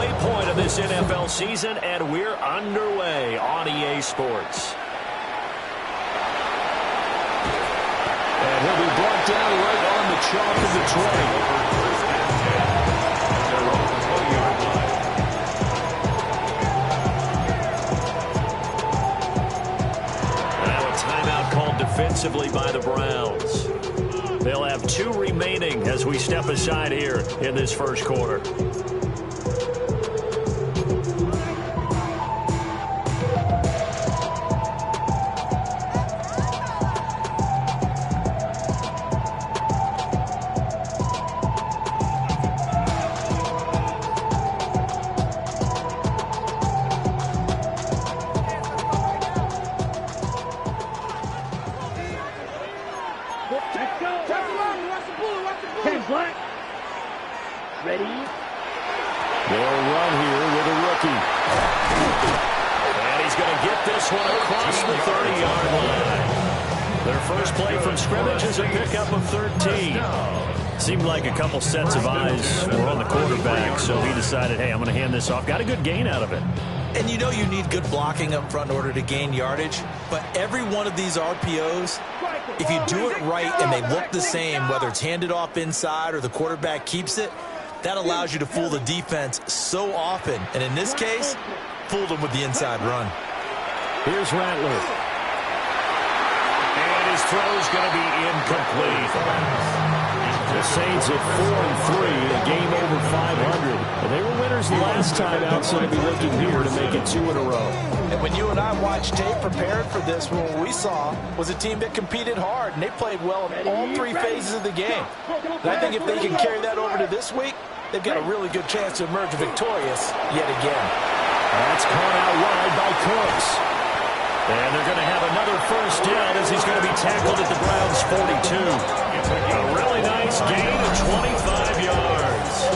midway point of this NFL season, and we're underway on EA Sports. And he'll be brought down right on the chalk of the 20. Defensively by the Browns. They'll have 2 remaining as we step aside here in this first quarter. Seemed like a couple sets of eyes were on the quarterback, so he decided, hey, I'm going to hand this off. Got a good gain out of it. And you know you need good blocking up front in order to gain yardage, but every one of these RPOs, if you do it right and they look the same, whether it's handed off inside or the quarterback keeps it, that allows you to fool the defense so often. And in this case, fooled them with the inside run. Here's Rattler. And his throw's going to be incomplete. The Saints at 4-3, a game over 500. And they were winners the last time out, so they'll be looking here to make it 2 in a row. And when you and I watched tape prepared for this, what we saw was a team that competed hard, and they played well in all 3 phases of the game. And I think if they can carry that over to this week, they've got a really good chance to emerge victorious yet again. That's caught out wide by Cooks. And they're going to have another first down as he's going to be tackled at the Browns' 42. A really nice gain of 25 yards.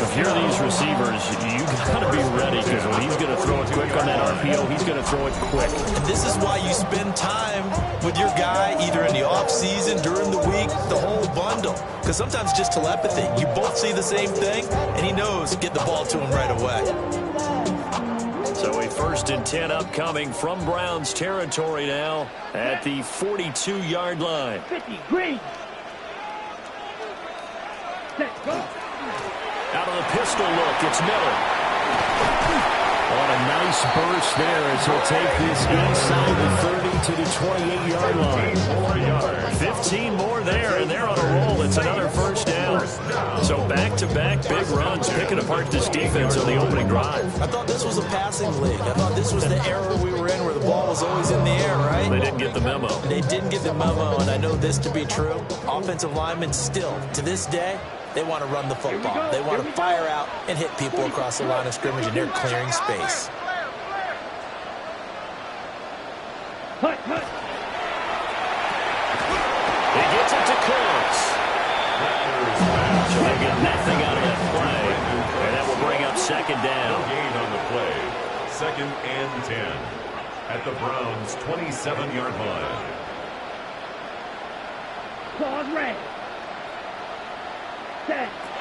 If you're these receivers, you got to be ready, because when he's going to throw it quick on that RPO, he's going to throw it quick. And this is why you spend time with your guy either in the offseason, during the week, the whole bundle. Because sometimes just telepathy. You both see the same thing, and he knows get the ball to him right away. So a 1st and 10 upcoming from Browns territory now at the 42-yard line. 50, green. Let's go. Out of the pistol look, it's Miller. On a nice burst there as he'll take this inside the 30 to the 28-yard line. 15 more there, and they're on a roll. It's another first down. So back-to-back big runs, picking apart this defense on the opening drive. I thought this was a passing league. I thought this was the era we were in where the ball was always in the air, right? They didn't get the memo. They didn't get the memo, and I know this to be true. Offensive linemen still, to this day, they want to run the football. They want to fire out and hit people across the line of scrimmage, and they're clearing space. He gets it to Cooks. So they get nothing out of that play, and that will bring up 2nd down. Gain on the play, 2nd and 10 at the Browns' 27-yard line. Claws red.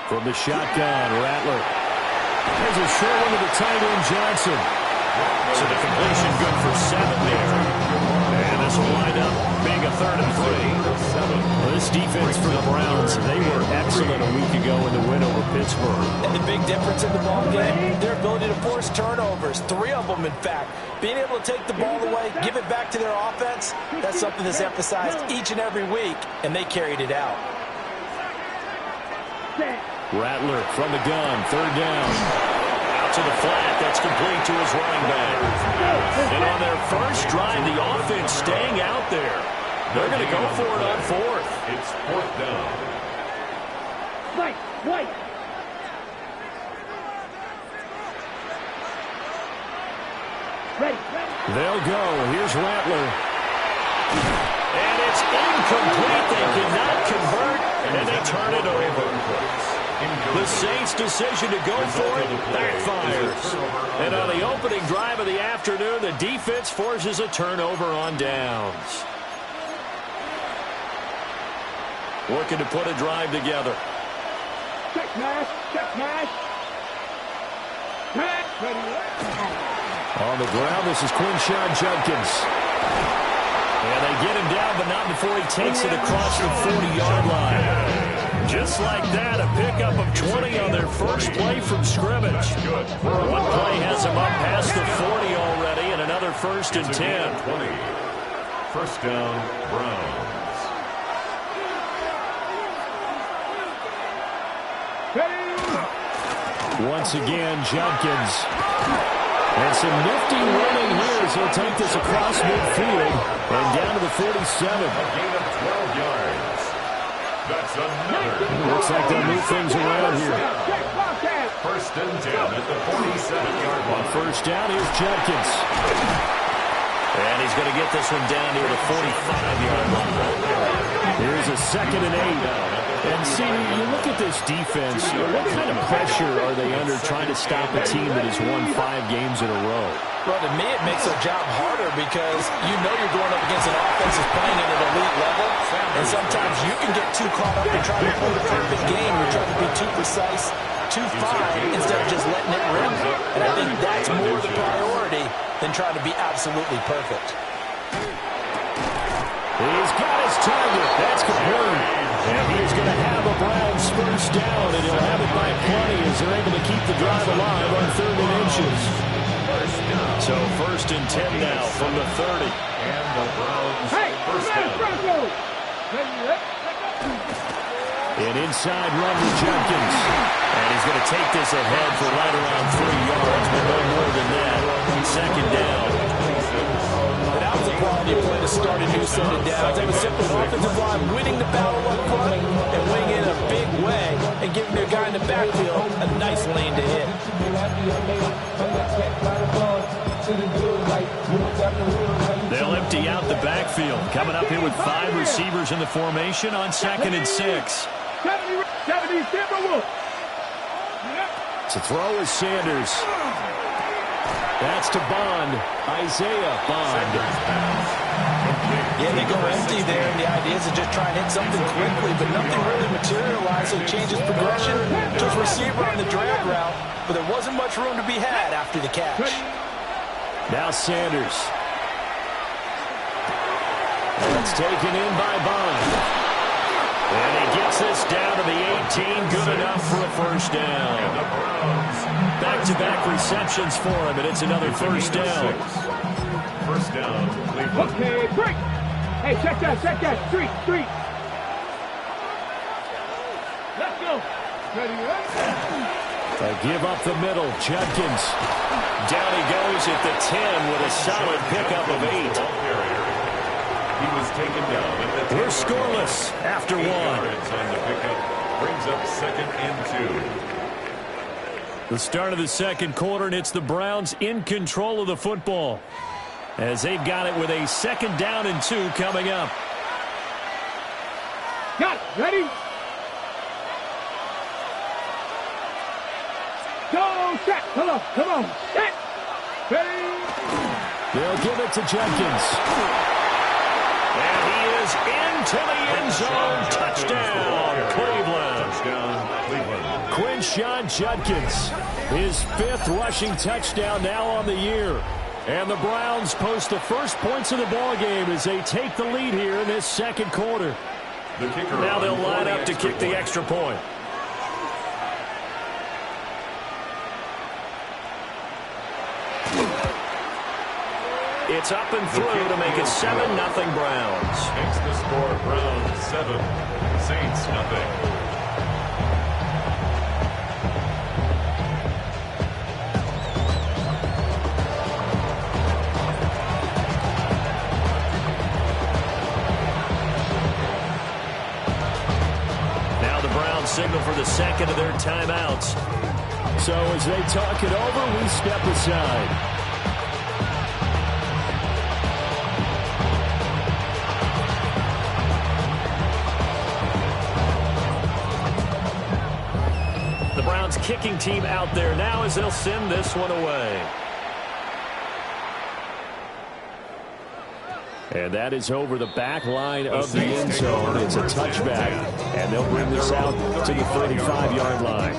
From the shotgun, Rattler. There's a short one to the tight end, Johnson. So the completion good for 7 there. And this will wind up being a 3rd and 3. Well, this defense for the Browns, they were excellent a week ago in the win over Pittsburgh. And the big difference in the ball game, their ability to force turnovers, 3 of them in fact. Being able to take the ball away, give it back to their offense, that's something that's emphasized each and every week, and they carried it out. Rattler from the gun, 3rd down. Out to the flat, that's complete to his running back. And on their first drive, the offense staying out there. They're going to go for it on 4th. It's 4th down. White. Ready. They'll go. Here's Rattler. And it's incomplete. They cannot convert, and they turn it over. The Saints' decision to go for it backfires. And on the opening drive of the afternoon, the defense forces a turnover on downs. Looking to put a drive together. Check mash. On the ground, this is Quinshawn Judkins. And they get him down, but not before he takes it across the 40-yard line. Just like that, a pickup of 20 on their first play from scrimmage. One play has him up past the 40 already, and another 1st and 10. 20. First down, Browns. Once again, Judkins. And some nifty running here as he'll take this across midfield and down to the 47. A gain of 12 yards. That's another. Looks like they'll move things around here. First and 10 at the 47-yard line. On first down, here's Judkins. And he's going to get this one down near the 45-yard line. Here's a 2nd and 8. And see, you look at this defense, what kind of pressure are they under trying to stop a team that has won 5 games in a row? Well, to me, it makes their job harder because you know you're going up against an offense that's playing at an elite level, and sometimes you can get too caught up in trying to play the perfect game. You're trying to be too precise, too fine, instead of just letting it rip. And I think that's more the priority than trying to be absolutely perfect. He's got his target. That's complete. And he's going to have a Browns first down, and he'll have it by plenty as they're able to keep the drive alive on 3rd and inches. So 1st and 10 now from the 30. And the Browns first down. An inside run to Judkins. And he's going to take this ahead for right around 3 yards, but no more than that. 2nd down. That was a quality play to start a new set of downs. That was simply an offensive line winning the battle up front and winning it in a big way and giving their guy in the backfield a nice lane to hit. They'll empty out the backfield. Coming up here with 5 receivers in the formation on 2nd and 6. To throw is Sanders. That's to Bond. Isaiah Bond. Yeah, they go empty there, and the idea is to just try and hit something quickly, but nothing really materialized, so he changes progression to his receiver on the drag route, but there wasn't much room to be had after the catch. Now Sanders. That's taken in by Bond. And he gets this down to the 18. Good enough for a first down. Back-to-back receptions for him, and it's another first down. First down, Cleveland. Okay, break. Hey, check that. Street. Let's go. They give up the middle. Judkins. Down he goes at the 10 with a solid pickup of 8. He was taken down at the 10. We're scoreless after 1. On the pickup brings up 2nd and 2. The start of the 2nd quarter, and it's the Browns in control of the football as they've got it with a 2nd down and 2 coming up. Got it. Ready? Go, set. Come on. Set. Ready? They'll give it to Judkins. And he is into the end zone. Touchdown, Cleveland. Touchdown, Cleveland. Quinshawn Judkins, his 5th rushing touchdown now on the year. And the Browns post the first points of the ball game as they take the lead here in this 2nd quarter. The kicker now they'll line up to kick the extra point. It's up and through to make it 7-0 Browns. Makes the score Browns 7, Saints nothing. Signal for the 2nd of their timeouts. So as they talk it over, we step aside. The Browns kicking team out there now as they'll send this one away. And that is over the back line of the end zone. It's a touchback, and they'll bring this out to the 35-yard line.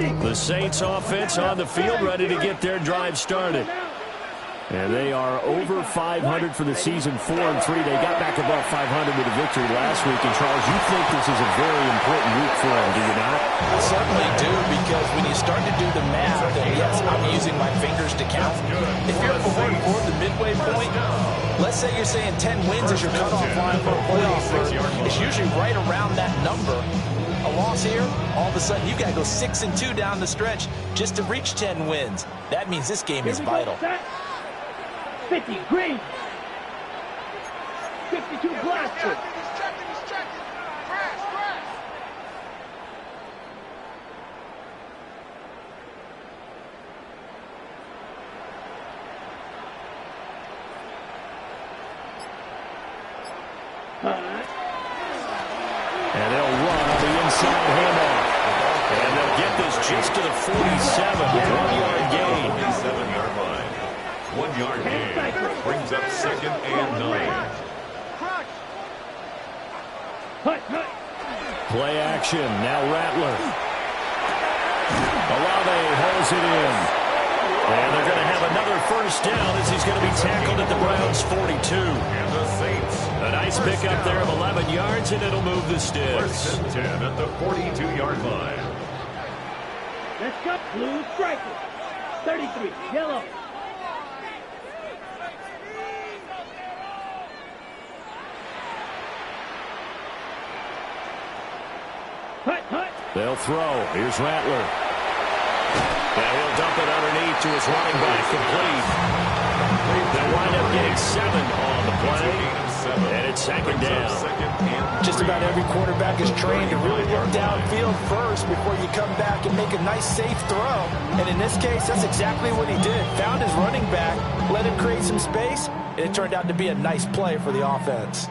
The Saints offense on the field, ready to get their drive started. And they are over 500 for the season, 4-3. They got back above 500 with a victory last week. And, Charles, you think this is a very important week for them, do you not? I certainly do, because when you start to do the math, and yes, I'm using my fingers to count. If you're 4-4 at the midway point, let's say you're saying 10 wins is your cutoff line for a playoff berth. It's usually right around that number. A loss here, all of a sudden you got to go 6-2 down the stretch just to reach 10 wins. That means this game is vital. 50 green. 52 blasted. And they'll run on the inside handoff. And they'll get this just to the 47. 1-yard gain. 47-yard line. 1-yard gain. Brings up 2nd and 9. Play action. Now Rattler. Olave holds it in. And they're going to have another first down as he's going to be tackled at the Browns' 42. And the Saints. A nice pickup there of 11 yards, and it'll move the sticks. 1st and 10 at the 42-yard line. Let's go. Blue striker. 33. Yellow. They'll throw. Here's Rattler. And he'll dump it underneath to his running back, complete. They'll wind up getting 7 on the play. And it's 2nd down. Just about every quarterback is trained to really look downfield first before you come back and make a nice, safe throw. And in this case, that's exactly what he did. Found his running back, let him create some space, and it turned out to be a nice play for the offense.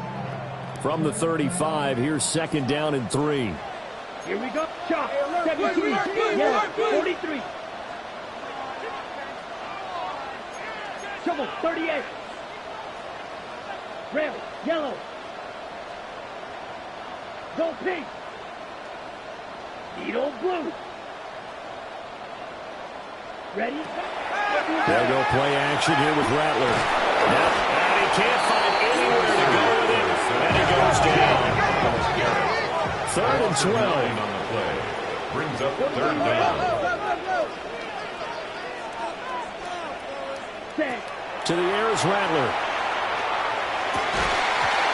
From the 35, here's 2nd down and 3. Here we go. Chop. 17. Yellow. 43. Trouble. 38. Red. Yellow. Go pink. Needle blue. Ready? They'll go play action here with Rattler. Now, and he can't find anywhere to go with it. And he goes down. 3rd and 12. On the play. Brings up 3rd down. To the air is Rattler.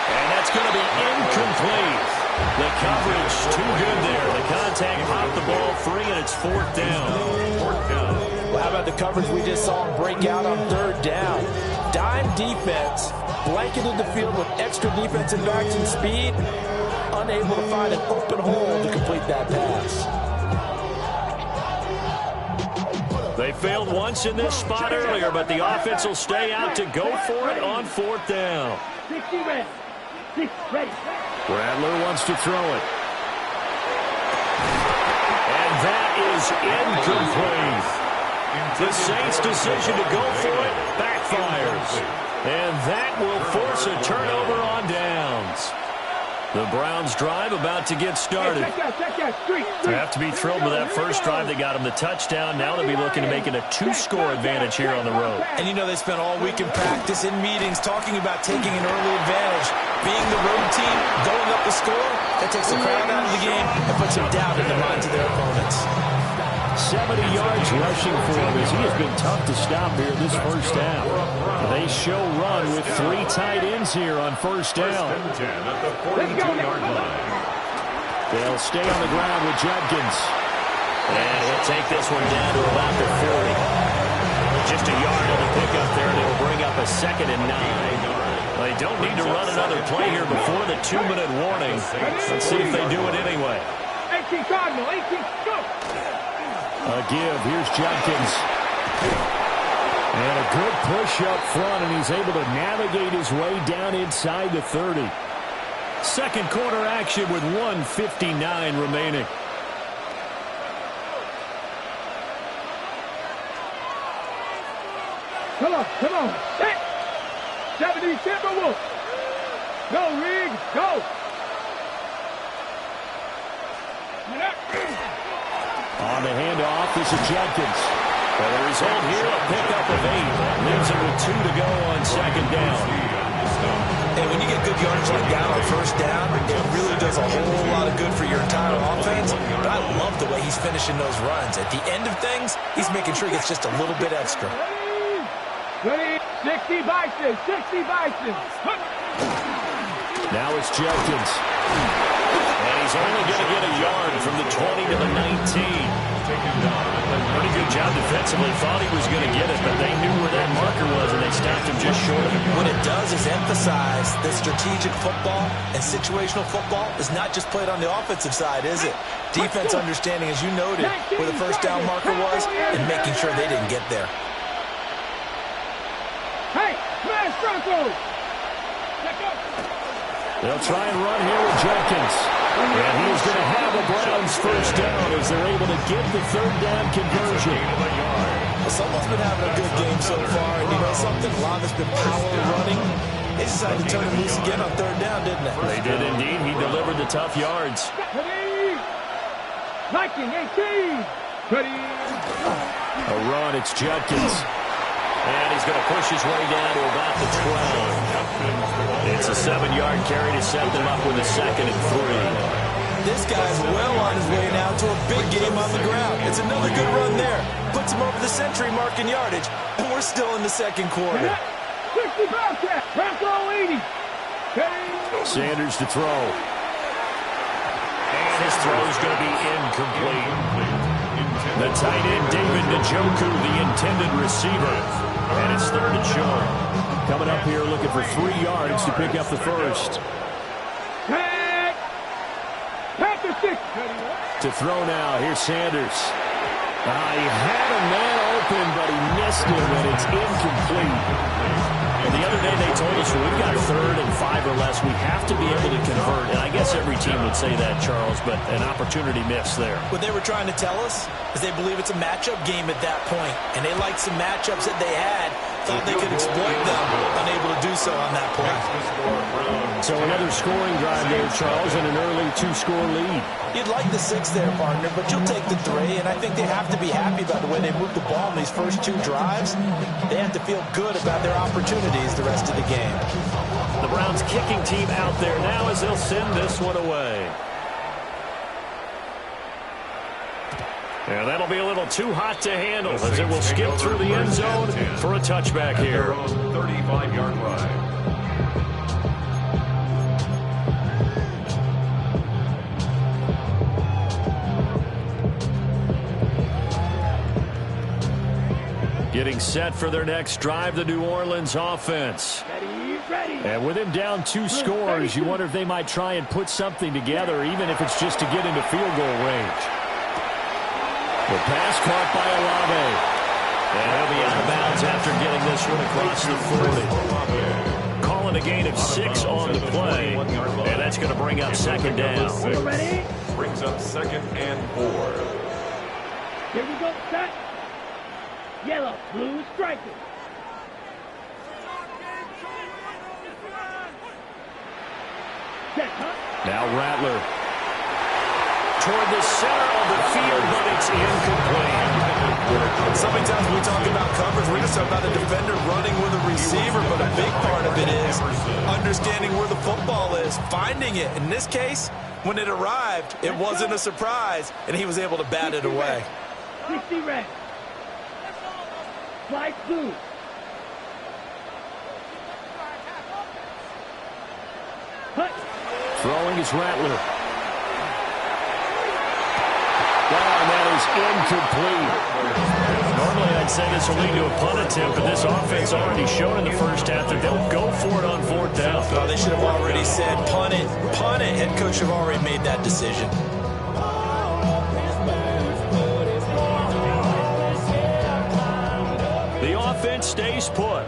And that's going to be incomplete. The coverage too good there. The contact popped the ball free, and it's 4th down. 4th down. Well, how about the coverage we just saw him break out on 3rd down? Dime defense, blanketed the field with extra defensive backs and speed, unable to find an open hole to complete that pass. They failed once in this spot earlier, but the offense will stay out to go for it on 4th down. 60 ready. 6 ready. Rattler wants to throw it. And that is incomplete. The Saints' decision to go for it backfires. And that will force a turnover on downs. The Browns drive about to get started. They have to be thrilled with that first drive. They got them the touchdown. Now they'll be looking to make it a 2-score advantage here on the road. And you know they spent all week in practice, in meetings, talking about taking an early advantage. Being the road team, going up the score, that takes the crowd out of the game and puts some doubt in the minds of their opponents. 70 yards rushing for him as he has been tough to stop here this first half. They show run with 3 tight ends here on first down. 1st and 10 at the 42-yard line. They'll stay on the ground with Judkins. And he'll take this one down to about the 40. Just a yard on the pickup there, and it'll bring up a 2nd and 9. They don't need to run another play here before the 2-minute warning. Let's see if they do it anyway. 18 Cardinal, 18, go! A give. Here's Judkins. And a good push up front, and he's able to navigate his way down inside the 30. Second quarter action with 1:59 remaining. Come on. Hey! 70 Timberwolves. Go, Reed, go! On the handoff, this is Jenkins. Well, the result here, a pickup of 8. Leaves it with 2 to go on second down. And when you get good yardage like that on first down, it really does a whole lot of good for your entire offense. But I love the way he's finishing those runs. At the end of things, he's making sure he gets just a little bit extra. 60 Bison, 60 Bison. Now it's Jenkins. And he's only going to get a yard from the 20 to the 19. Pretty good job defensively. Thought he was going to get it, but they knew where that marker was, and they stopped him just short of it. What it does is emphasize that strategic football and situational football is not just played on the offensive side, is it? Defense understanding, as you noted, where the first down marker was and making sure they didn't get there. Hey, smash Broncos! They'll try and run here with Jenkins. And he's going to have a Browns first down as they're able to get the third down conversion. Well, someone's been having a good game so far, and you know something? A lot has been power running. They decided to turn it loose again on third down, didn't they? They did indeed. He delivered the tough yards. Viking 18. A run, it's Jenkins. And he's going to push his way down to about the 12. It's a 7-yard carry to set them up with a 2nd and 3. This guy's well on his way now to a big game on the ground. It's another good run there. Puts him over the century mark in yardage, and we're still in the second quarter. 60 Bobcat, Bronco 80. Sanders to throw. And his throw is going to be incomplete. The tight end, David Njoku, the intended receiver. And it's 3rd and short. Coming up here looking for 3 yards to pick up the first. To throw now, here's Sanders. He had a man open, but he missed him, and it's incomplete. And the other day they told us, well, we've got 3rd and 5 or less. We have to be able to convert. And I guess every team would say that, Charles, but an opportunity missed there. What they were trying to tell us is they believe it's a matchup game at that point, and they liked some matchups that they had, thought they could exploit them, unable to do so on that play. So another scoring drive there, Charles, and an early 2-score lead. You'd like the 6 there, partner, but you'll take the 3, and I think they have to be happy about the way they moved the ball in these first 2 drives. They have to feel good about their opportunities the rest of the game. The Browns kicking team out there now as they'll send this one away. And that'll be a little too hot to handle as it will skip through the end zone for a touchback here. 35-yard line. Getting set for their next drive, the New Orleans offense. And with him down 2 scores, you wonder if they might try and put something together, even if it's just to get into field goal range. The pass caught by Olave. And he'll be out of bounds after getting this one across the 40. Calling a gain of 6 on the play. And that's going to bring up 2nd down. Brings up 2nd and 4. Here we go, set. Yellow, blue, striker. Now Rattler. Toward the center of the field, but it's incomplete. So many times when we talk about coverage, we're just talking about a defender running with a receiver, but a big part of it is understanding where the football is, finding it. In this case, when it arrived, it wasn't a surprise, and he was able to bat it away. 60 red. Flight blue. Throwing is Rattler. And that is incomplete. Normally I'd say this will lead to a punt attempt, but this offense already showed in the first half that they'll go for it on 4th down. Well, they should have already said punt it. Punt it. Head coach should have already made that decision. The offense stays put.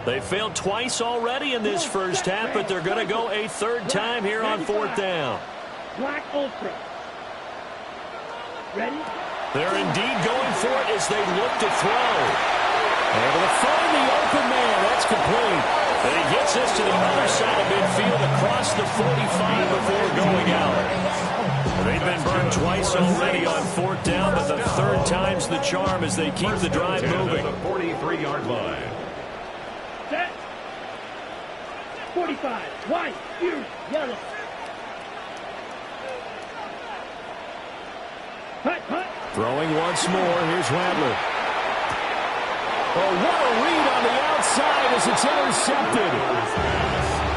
They failed twice already in this first half, but they're going to go a 3rd time here on 4th down. Black Ultra. Ready? They're indeed going for it as they look to throw. Able to find the open man. That's complete. And he gets this to the other side of midfield across the 45 before going out. They've been burned him twice already on fourth down, but the third time's the charm as they keep the drive moving. At the 43-yard line. Set. 45. White. Here. Yellow. Hut, hut. Throwing once more. Here's Rattler. Oh, what a read on the outside as it's intercepted.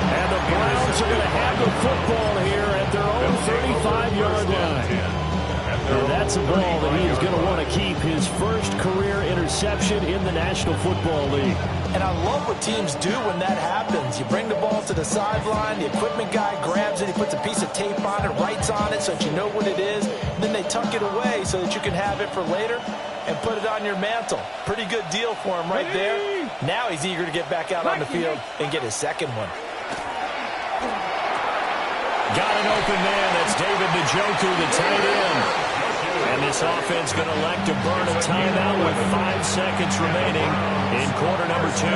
And the Browns are going to have the football here at their own 35-yard line. And that's a ball that he is going to want to keep, his first career interception in the National Football League. And I love what teams do when that happens. You bring the ball to the sideline, the equipment guy grabs it, he puts a piece of tape on it, writes on it so that you know what it is, and then they tuck it away so that you can have it for later and put it on your mantle. Pretty good deal for him right there. Now he's eager to get back out on the field and get his second one. Got an open man. That's David Njoku, the tight end. And this offense going to elect to burn a timeout with 5 seconds remaining in quarter number 2.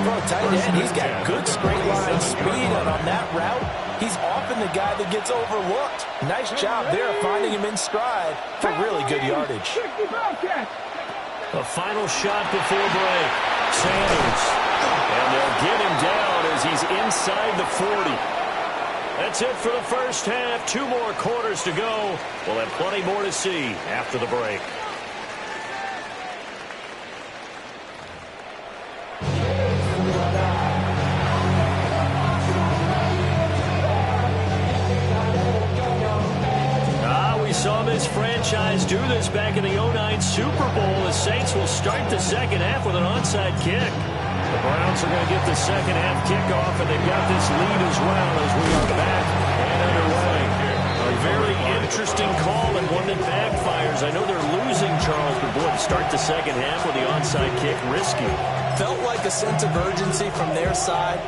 For a tight end, he's got good straight line speed, and on that route, he's often the guy that gets overlooked. Nice job there finding him in stride for really good yardage. A final shot before break. Sanders. And they'll get him down as he's inside the 40. That's it for the first half. 2 more quarters to go. We'll have plenty more to see after the break. We saw this franchise do this back in the 09 Super Bowl. The Saints will start the second half with an onside kick. The Browns are going to get the second half kickoff, and they've got this lead as well as we are back and underway. A very interesting call and one that backfires. I know they're losing, Charles, but boy, to start the second half with the onside kick, risky. Felt like a sense of urgency from their side,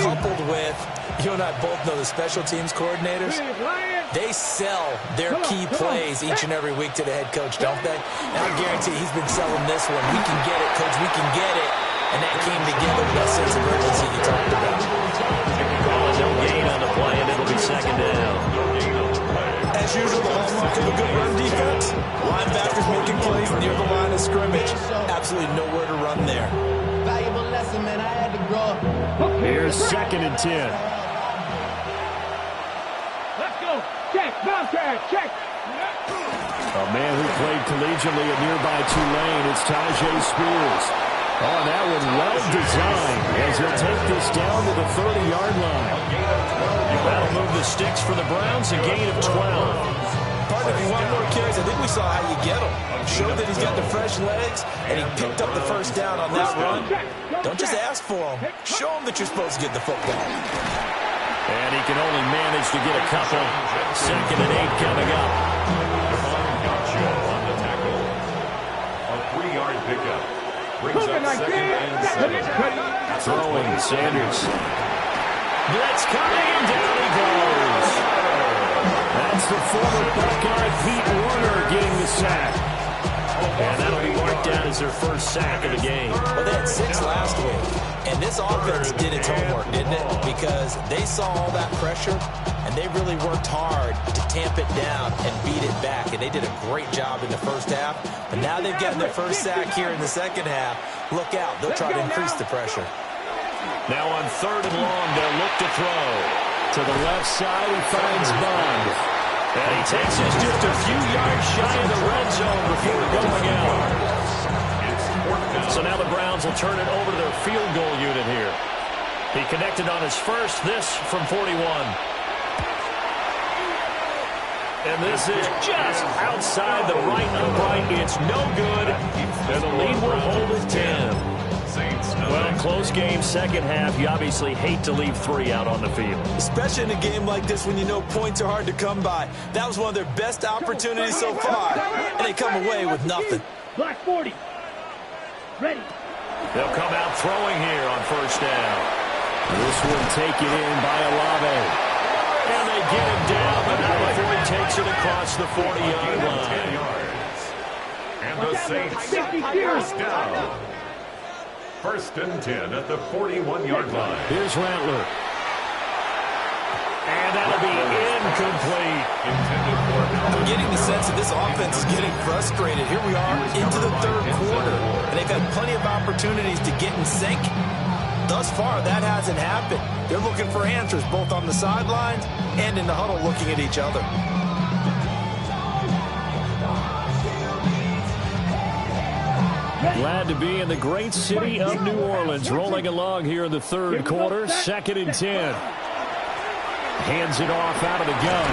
coupled with, you and I both know the special teams coordinators. They sell their key plays each and every week to the head coach, don't they? And I guarantee he's been selling this one. We can get it, coach, we can get it. And that came together with that sense of urgency you talked about. No gain on the play, and it'll be second down. As usual, the hallmark of a good run defense, linebackers making plays near the line of scrimmage. Absolutely nowhere to run there. Valuable lesson, man. I had to grow. Here's 2nd and 10. Let's go. Check. Bobcat. Check. A man who played collegiately at nearby Tulane. It's Tajay Spears. Oh, that was well designed as he'll take this down to the 30-yard line. That'll move the sticks for the Browns, a gain of 12. Partner, if you want more carries, I think we saw how you get him. Show that he's got the fresh legs, and he picked up the first down on that run. Don't just ask for him. Show him that you're supposed to get the football. And he can only manage to get a couple. 2nd and 8 coming up. Gotcha on the tackle. A 3-yard pickup. Brings up 2nd and 7. Throwing Sanders. Blitz coming, and down he goes. That's the former Buckeye Pete Warner getting the sack. And that'll be marked down as their first sack of the game. Well, they had 6 last week. And this offense did its homework, didn't it? Because they saw all that pressure, and they really worked hard to tamp it down and beat it back. And they did a great job in the first half. But now they've gotten their first sack here in the second half. Look out. They'll try to increase the pressure. Now on 3rd and long, they'll look to throw. To the left side, he finds Bond. And he takes us just a few yards shy of the red zone before going out. So now the Browns will turn it over to their field goal unit here. He connected on his first, this from 41. And this is just outside the right upright. It's no good. And the lead will hold at 10. Well, close game, second half. You obviously hate to leave 3 out on the field. Especially in a game like this when you know points are hard to come by. That was one of their best opportunities so far, and they come away with nothing. Black 40. Ready. They'll come out throwing here on first down. This one taken in by Olave. And they get him down, but not before he takes it across the 40-yard line. And the Saints first down. 1st and 10 at the 41-yard line. Here's Rattler. And that'll be incomplete. I'm getting the sense that this offense is getting frustrated. Here we are into the third quarter, and they've had plenty of opportunities to get in sync. Thus far, that hasn't happened. They're looking for answers both on the sidelines and in the huddle looking at each other. Glad to be in the great city of New Orleans. Rolling along here in the third quarter. 2nd and 10. Hands it off out of the gun.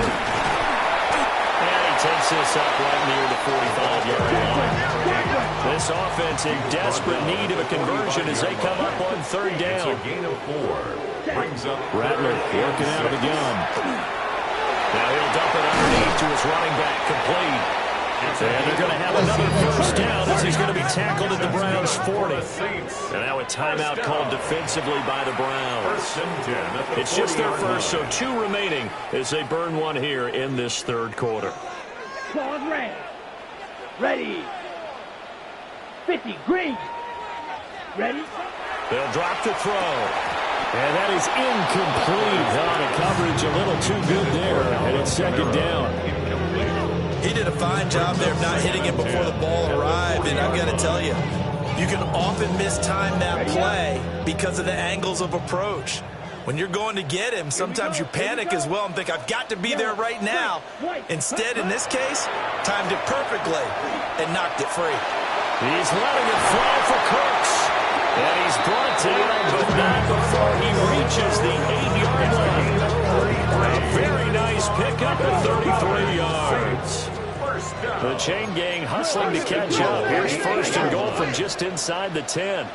And he takes this up right near the 45-yard line. This offense in desperate need of a conversion as they come up on 3rd down. It's a gain of 4. Brings up Rattler working out of the gun. Now he'll dump it underneath to his running back, complete. And they're going to have another first down as he's going to be tackled at the Browns' 40. And now a timeout called defensively by the Browns. It's just their first, so 2 remaining as they burn one here in this third quarter. Pause red. Ready. 50, green. Ready. They'll drop the throw. And that is incomplete. On the coverage a little too good there. And it's 2nd down. He did a fine job there of not hitting it before the ball arrived, and I've got to tell you, you can often mistime that play because of the angles of approach. When you're going to get him, sometimes you panic as well and think, I've got to be there right now. Instead, in this case, timed it perfectly and knocked it free. He's letting it fly for Cooks. And he's brought down, but not before he reaches the 8-yard line. A very nice pickup at 33 yards. The chain gang hustling to catch up. Here's 1st and goal from just inside the 10.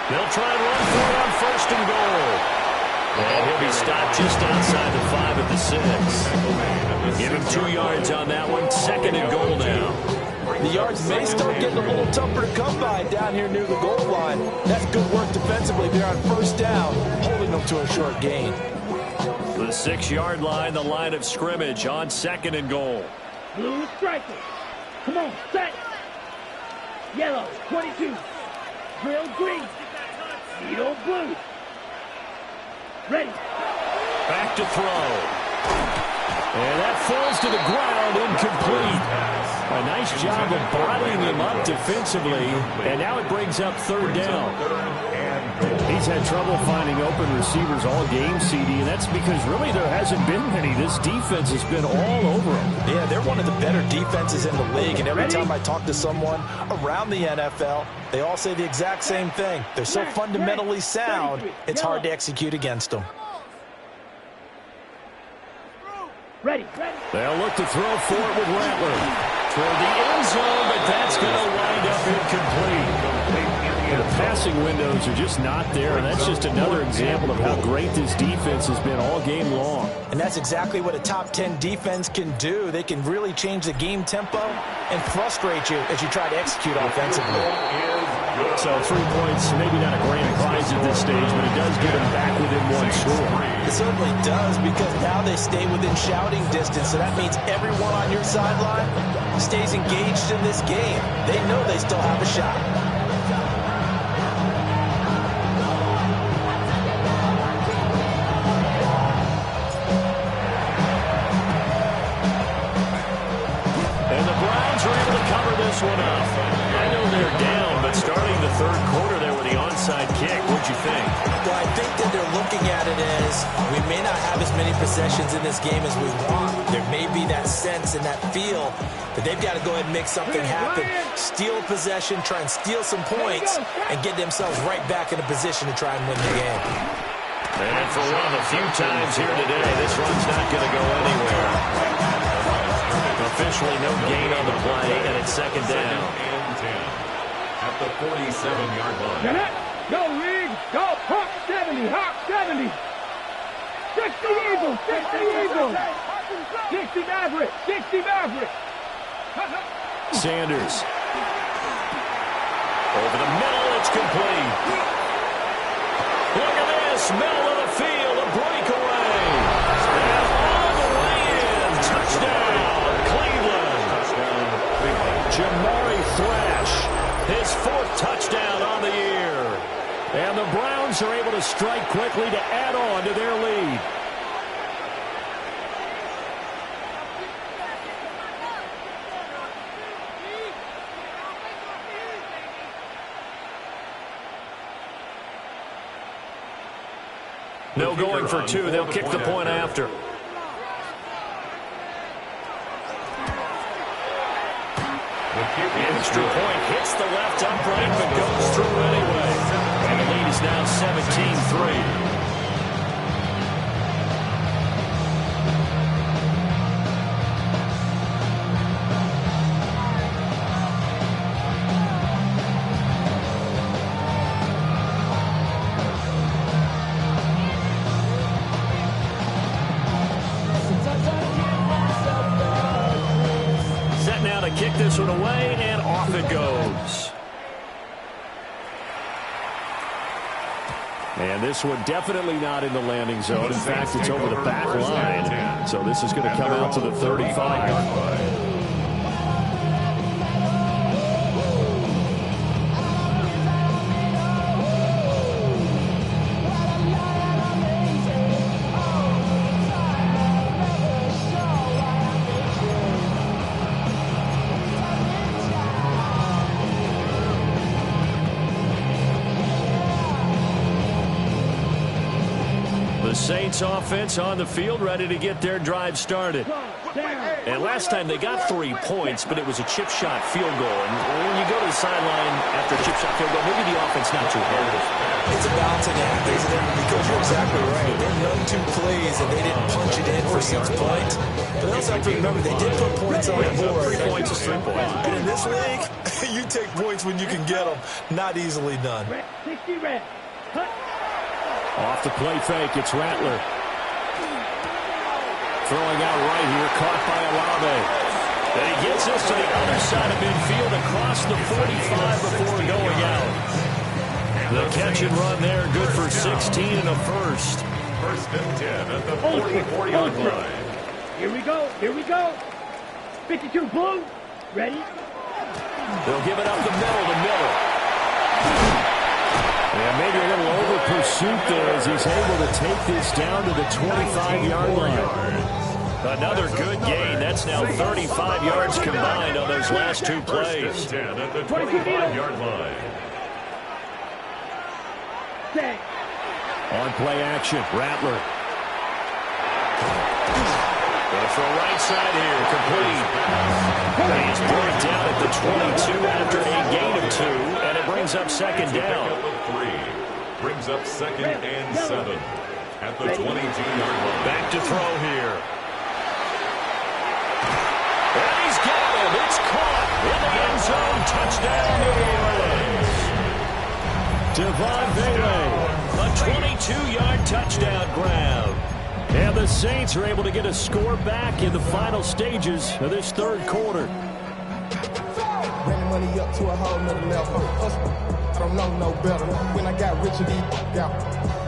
They'll try and run for it on 1st and goal. And he'll be stopped just outside the 5 at the 6. Give him 2 yards on that one. 2nd and goal now. The yards may start getting a little tougher to come by down here near the goal line. That's good work defensively there on 1st down, holding them to a short gain. The 6-yard line, the line of scrimmage on 2nd and goal. Blue striker. Come on, set. Yellow, 22. Drill green. Needle blue. Ready. Back to throw. And that falls to the ground, incomplete. A nice job of bottling him up defensively. And now it brings up 3rd down. He's had trouble finding open receivers all game, CD, and that's because really there hasn't been many. This defense has been all over him. Yeah, they're one of the better defenses in the league, and every time I talk to someone around the NFL, they all say the exact same thing. They're so fundamentally sound, it's hard to execute against them. Ready. They'll look to throw for it with Rattler. Toward the end zone, but that's going to wind up incomplete. The passing windows are just not there, and that's just another example of how great this defense has been all game long. And that's exactly what a top 10 defense can do. They can really change the game tempo and frustrate you as you try to execute offensively. So 3 points, maybe not a grand prize at this stage, but it does get them back within 1 score. It certainly does, because now they stay within shouting distance, so that means everyone on your sideline stays engaged in this game. They know they still have a shot. And the Browns are able to cover this one up. I know they're down, but starting the third quarter there with the onside kick, what'd you think? Well, I think that they're looking at it as we may not have as many possessions in this game as we want. There may be that sense and that feel that they've got to go ahead and make something happen. Steal a possession, try and steal some points, and get themselves right back in a position to try and win the game. And for one of the few times here today, this run's not going to go anywhere. Officially no gain on the play, and it's 2nd down. At the 47-yard line. Go, Reed. Go. Hawk 70. Hawk 70. 60 Eagles. 60 Eagles. 60 Maverick. 60 Maverick. Sanders. Over the middle, it's complete. Look at this. Middle of the field, a breakaway. And all the way in. Touchdown, Cleveland. Jamari Thrash, his 4th touchdown on the year. And the Browns are able to strike quickly to add on to their lead. No going for two. They'll kick the point after. The extra point hits the left upright but goes through anyway. And the lead is now 17-3. Kick this one away, and off it goes. And this one definitely not in the landing zone. In fact, it's over the back line. So this is going to come out to the 35. Saints offense on the field, ready to get their drive started. And last time they got 3 points, but it was a chip shot field goal. And when you go to the sideline after a chip shot field goal, maybe the offense not too hard. It's a balancing act, isn't it? Because you're exactly right. They run 2 plays and they didn't punch it in for 6 points. But they also have to remember they did put points on the board. 3 points is 3 points. And in this league, you take points when you can get them. Not easily done. 60 red. Cut. Off the play fake, it's Rattler. Throwing out right here, caught by Olave. And he gets us to the other side of midfield across the 45 before going out. The catch and run there, good for 16 and a first. First and 10 at the 44-yard line. Here we go, here we go. 52 blue, ready? They'll give it up the middle to Miller. And maybe a little over pursuit there as he's able to take this down to the 25-yard line. Another good gain. That's now 35 yards combined on those last 2 plays. First and 10 at the 25-yard line. On play action, Rattler. Going for a right side here, complete. And he's brought down at the 22 after a gain of 2, and it brings up second down. Brings up second and 7 at the 22-yard line. Back to throw here. And he's got him. It's caught in the end zone. Touchdown, New Orleans. Devon Bailey, a 22-yard touchdown grab. And the Saints are able to get a score back in the final stages of this third quarter. Running money up to a whole nother level. I don't know no better. When I got rich and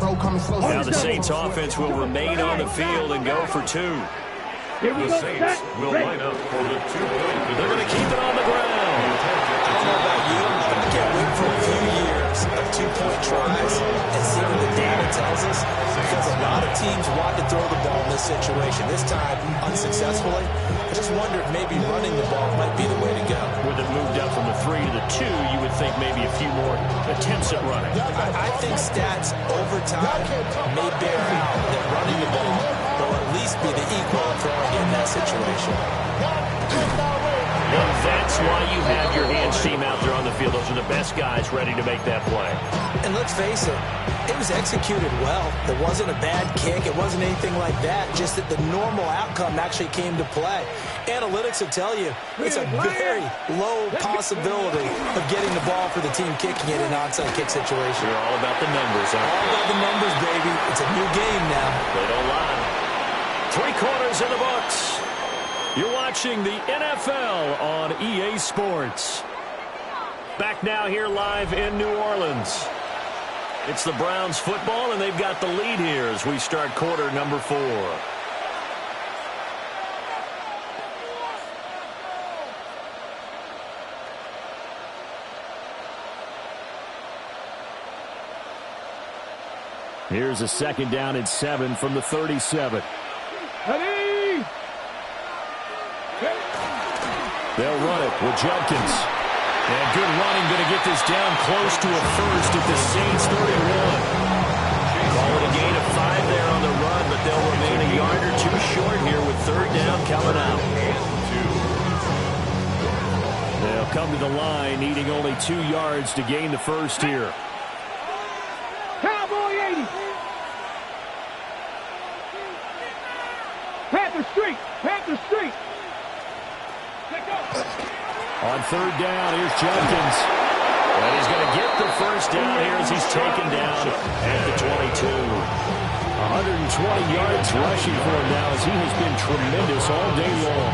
bro coming slow. Now the Saints offense will remain on the field and go for 2. The Saints will line up for the 2-point. They're going to keep it on the ground. I don't know about you, but I can't wait for a few years of 2-point tries and see what the data tells us. Because a lot of teams want to throw the ball in this situation. This time, unsuccessfully. I just wonder if maybe running the ball might be the way to go. With it moved up from the 3 to the 2, you would think maybe a few more attempts at running. I think stats over time may bear out that running the ball will at least be the equal of throwing in that situation. And that's why you have your hands team out there on the field. Those are the best guys ready to make that play. And let's face it, it was executed well. It wasn't a bad kick. It wasn't anything like that. Just that the normal outcome actually came to play. Analytics will tell you it's a very low possibility of getting the ball for the team kicking it in an onside kick situation. You're all about the numbers, huh? All about the numbers, baby. It's a new game now. They don't lie. 3 quarters in the books. You're watching the NFL on EA Sports. Back now here live in New Orleans. It's the Browns football, and they've got the lead here as we start quarter number 4. Here's a 2nd down and 7 from the 37. Ready? They'll run it with Judkins. And good running, going to get this down close to a first at the Saints 31. Call it a gain of 5 there on the run, but they'll remain a yard or 2 short here with 3rd down coming out. They'll come to the line, needing only 2 yards to gain the first here. Cowboy 80. Panther Street. Panther Street. On 3rd down, here's Judkins. And he's going to get the first down here as he's taken down at the 22. 120 yards rushing for him now as he has been tremendous all day long.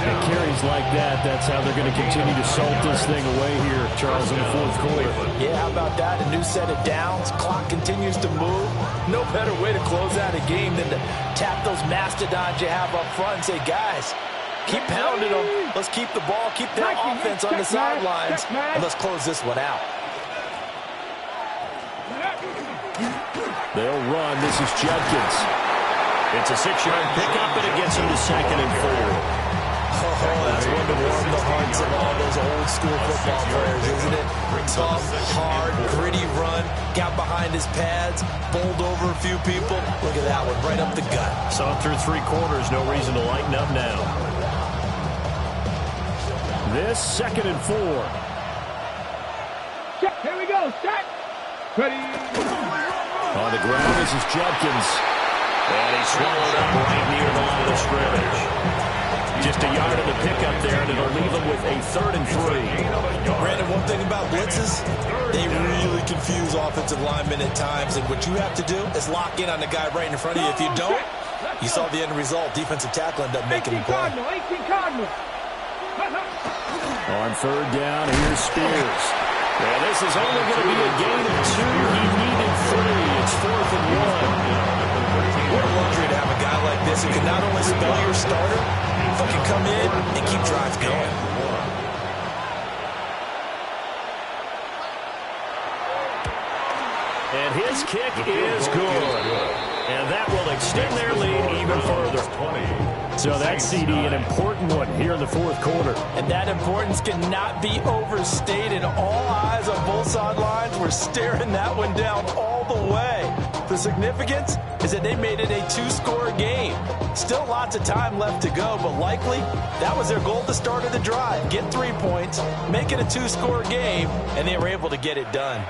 And carries like that, that's how they're going to continue to salt this thing away here, Charles, in the 4th quarter. Yeah, how about that? A new set of downs. Clock continues to move. No better way to close out a game than to tap those mastodons you have up front and say, guys, keep pounding them. Let's keep the ball, keep that offense on the sidelines, and let's close this one out. They'll run. This is Judkins. It's a 6-yard pickup, and it gets him to 2nd and 4. Oh, that's one to warm the hearts of all those old-school football players, isn't it? Tough, hard, gritty run. Got behind his pads, bowled over a few people. Look at that one, right up the gut. Saw him through 3 quarters. No reason to lighten up now. This 2nd and 4. Check. Here we go. Set. Ready. On the ground, this is Judkins. And he swallowed up right near the line of scrimmage. Just a yard of the pickup there, and it'll leave him with a 3rd and 3. Brandon, one thing about blitzes, they really confuse offensive linemen at times, and what you have to do is lock in on the guy right in front of you. If you don't, you saw the end result. Defensive tackle ended up making him play. 18 Cardinals. On 3rd down, here's Spears. And this is only going to be a gain of 2. He needed 3. It's 4th and 1. What a luxury to have a guy like this who can not only spell your starter, but can come in and keep drives going. And his kick is good. And that will extend their lead even further. So that's CD, an important one here in the 4th quarter. And that importance cannot be overstated. All eyes on both sidelines were staring that one down all the way. The significance is that they made it a 2-score game. Still lots of time left to go, but likely that was their goal at the start of the drive. Get 3 points, make it a 2-score game, and they were able to get it done.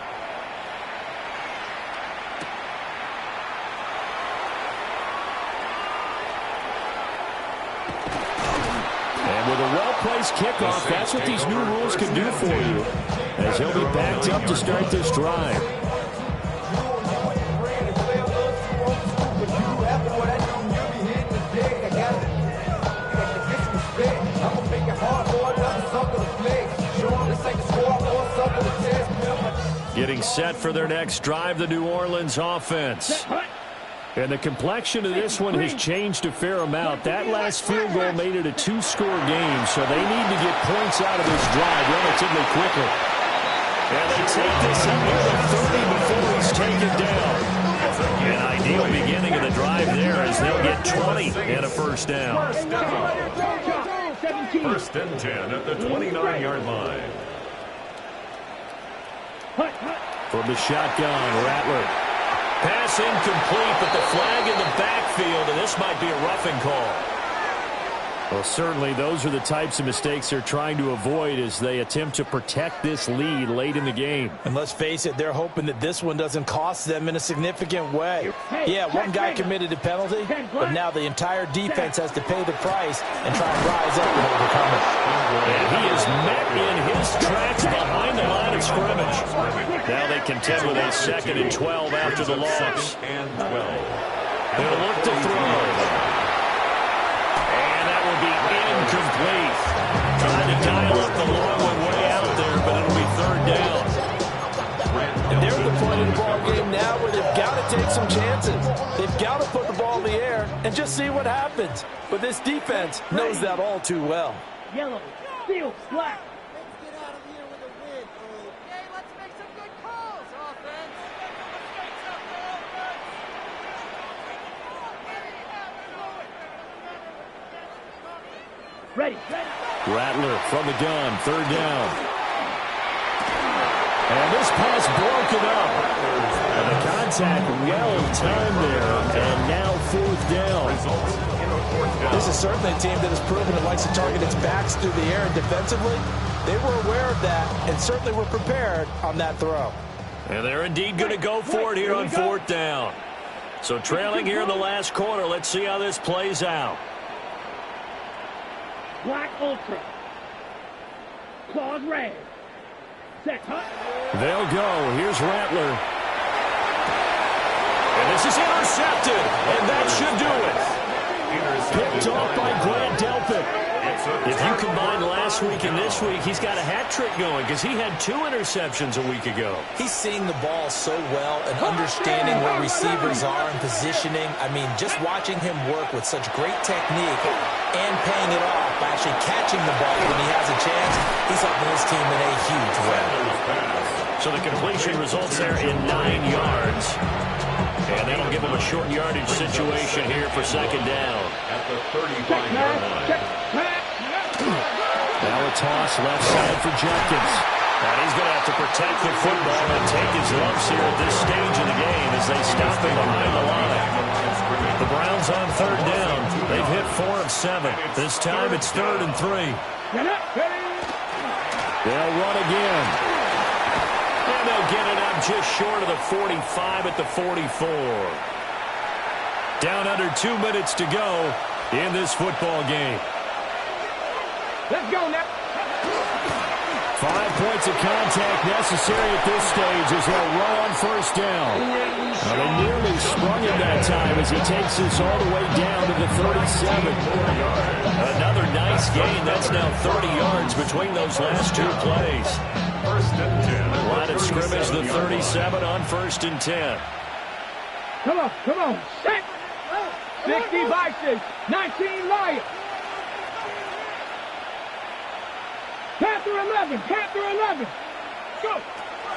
With a well-placed kickoff, that's what these new rules can do for you, as he'll be backed up to start this drive. Getting set for their next drive, the New Orleans offense. And the complexion of this one has changed a fair amount. That last field goal made it a 2-score game, so they need to get points out of this drive relatively quickly. And they take this up near the 30 before he's taken down. An ideal beginning of the drive there as they'll get 20 and a 1st down. 1st and 10 at the 29-yard line. From the shotgun, Rattler. Pass incomplete, but the flag in the backfield, and this might be a roughing call. Well, certainly those are the types of mistakes they're trying to avoid as they attempt to protect this lead late in the game. And let's face it, they're hoping that this one doesn't cost them in a significant way. Yeah, one guy committed a penalty, but now the entire defense has to pay the price and try and rise up and overcome it. And he is met in his tracks behind the line of scrimmage. Now they contend with a 2nd and 12 after the loss. They'll look to throw. Incomplete. Trying to dial up the long one way out there, but it'll be 3rd down. And they're at the point in the ball game now where they've got to take some chances. They've got to put the ball in the air and just see what happens. But this defense knows that all too well. Yellow, steel, black. Let's get out of here with a win, bro. Okay, let's make some good calls, offense. Ready. Rattler from the gun, 3rd down. And this pass broken up. And the contact well timed there. And now 4th down. This is certainly a team that has proven it likes to target its backs through the air, and defensively, they were aware of that and certainly were prepared on that throw. And they're indeed going to go for it here on 4th down. So trailing here in the last quarter. Let's see how this plays out. Black Ultra. Claws red. Set. They'll go. Here's Rattler. And this is intercepted. And that should do it. Picked off by Grant Delpit. If you combine last week and this week, he's got a hat trick going because he had 2 interceptions a week ago. He's seeing the ball so well and understanding where receivers are and positioning. I mean, just watching him work with such great technique and paying it off by actually catching the ball when he has a chance, he's helping his team in a huge way. So the completion results there in 9 yards. And that'll give him a short yardage situation here for 2nd down. At the 35-yard line. Now a toss left side for Jenkins. And he's going to have to protect the football and take his lumps here at this stage of the game as they stop him behind the line. The Browns on 3rd down. They've hit 4 of 7. This time it's 3rd and 3. They'll run again. And they'll get it up just short of the 45 at the 44. Down under 2 minutes to go in this football game. Let's go now. 5 points of contact necessary at this stage as they'll run on 1st down. Now they nearly sprung him that time as he takes this all the way down to the 37. Another nice gain. That's now 30 yards between those last 2 plays. 1st and 10. Line of scrimmage, the 37 on 1st and 10. Come on. Set. 60 Vikings, 19 Lions. Panther 11. Go.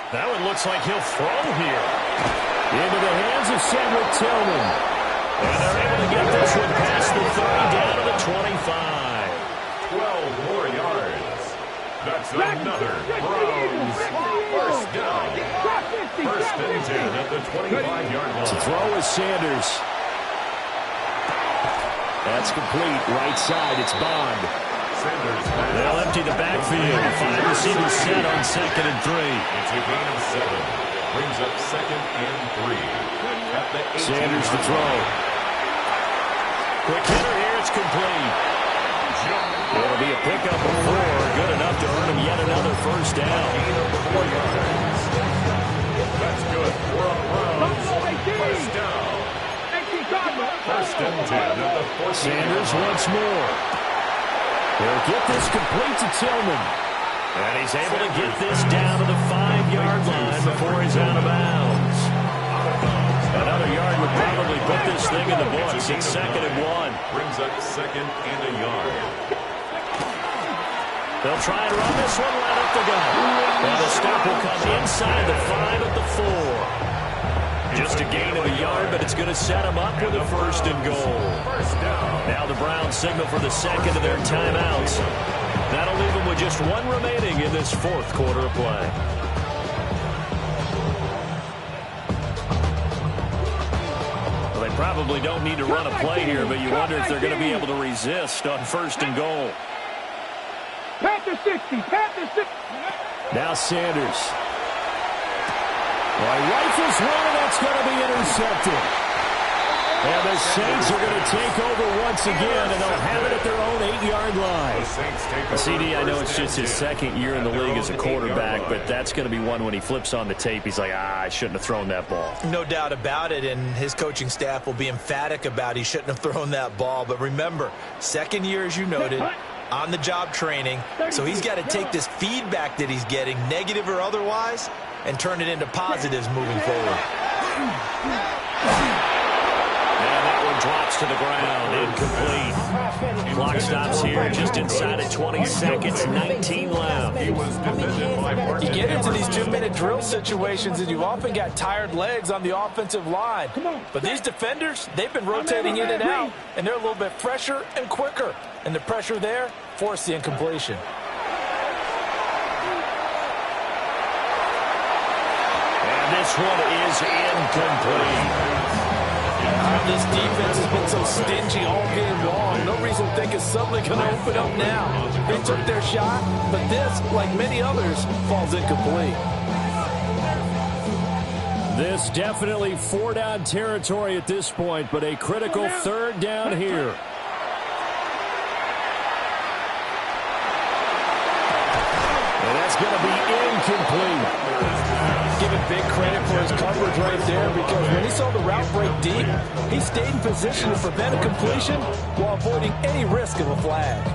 That one looks like he'll throw here. Into the hands of Cedric Tillman. And they're able to get this one past the 30 down to the 25. 12 more yards. That's another Browns 1st down. 1st and 10 at the 25-yard line. To throw is Sanders. That's complete. Right side, it's Bond. They'll empty the backfield. 5 receivers set on 2nd and 3. It's a gain of 7. Brings up 2nd and 3. At the 18. Sanders to throw. Quick hitter here. It's complete. It'll be a pickup of 4. Good enough to earn him yet another 1st down. Gain of 4 yards. That's good for a Browns 1st down. 1st and 10 at the 14. Sanders once more. He'll get this complete to Tillman. And he's able to get this down to the 5-yard line before he's out of bounds. Another yard would probably put this thing in the books. It's 2nd and 1. Brings up 2nd and a yard. They'll try and run this one right up the gut. And the stop will come inside the 5 at the 4. Just a gain of a yard, but it's going to set them up with a 1st and goal. Now the Browns signal for the 2nd of their timeouts. That'll leave them with just 1 remaining in this 4th quarter of play. Well, they probably don't need to run a play here, but you wonder if they're going to be able to resist on 1st and goal. Panther 60. Now Sanders. Well, rifles one, that's going to be intercepted. And the Saints are going to take over once again, and they'll have it at their own 8-yard line. CD, I know it's just his 2nd year in the league as a quarterback, but that's going to be one when he flips on the tape. He's like, I shouldn't have thrown that ball. No doubt about it, and his coaching staff will be emphatic about he shouldn't have thrown that ball. But remember, 2nd year, as you noted, on-the-job training, so he's got to take this feedback that he's getting, negative or otherwise, and turn it into positives moving forward. And that one drops to the ground. Incomplete. Clock stops here just inside of 20 seconds. 19 left. He was defended by Martin. You get into these 2-minute drill situations, and you've often got tired legs on the offensive line. But these defenders, they've been rotating in and out, and they're a little bit fresher and quicker. And the pressure there forced the incompletion. And this one is incomplete. This defense has been so stingy all game long. No reason to think it's suddenly going to open up now. They took their shot, but this, like many others, falls incomplete. This definitely 4-down territory at this point, but a critical 3rd down here. And that's going to be incomplete. Give him big credit for his coverage right there, because when he saw the route break deep, he stayed in position to prevent a completion while avoiding any risk of a flag.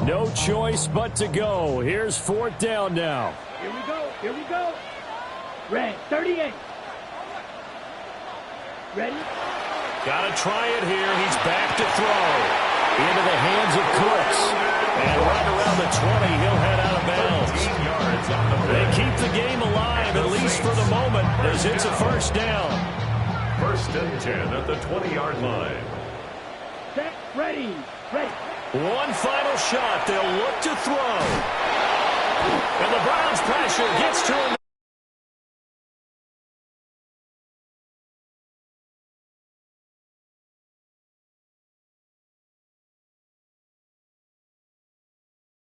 No choice but to go. Here's 4th down now. Here we go. Here we go. Red, 38. Ready? Got to try it here. He's back to throw. Into the hands of Cooks. And right around the 20, he'll head out of bounds. They keep the game alive, at least for the moment, as it's a 1st down. 1st and 10 at the 20-yard line. Set, ready, ready. One final shot. They'll look to throw. And the Browns' pressure gets to him.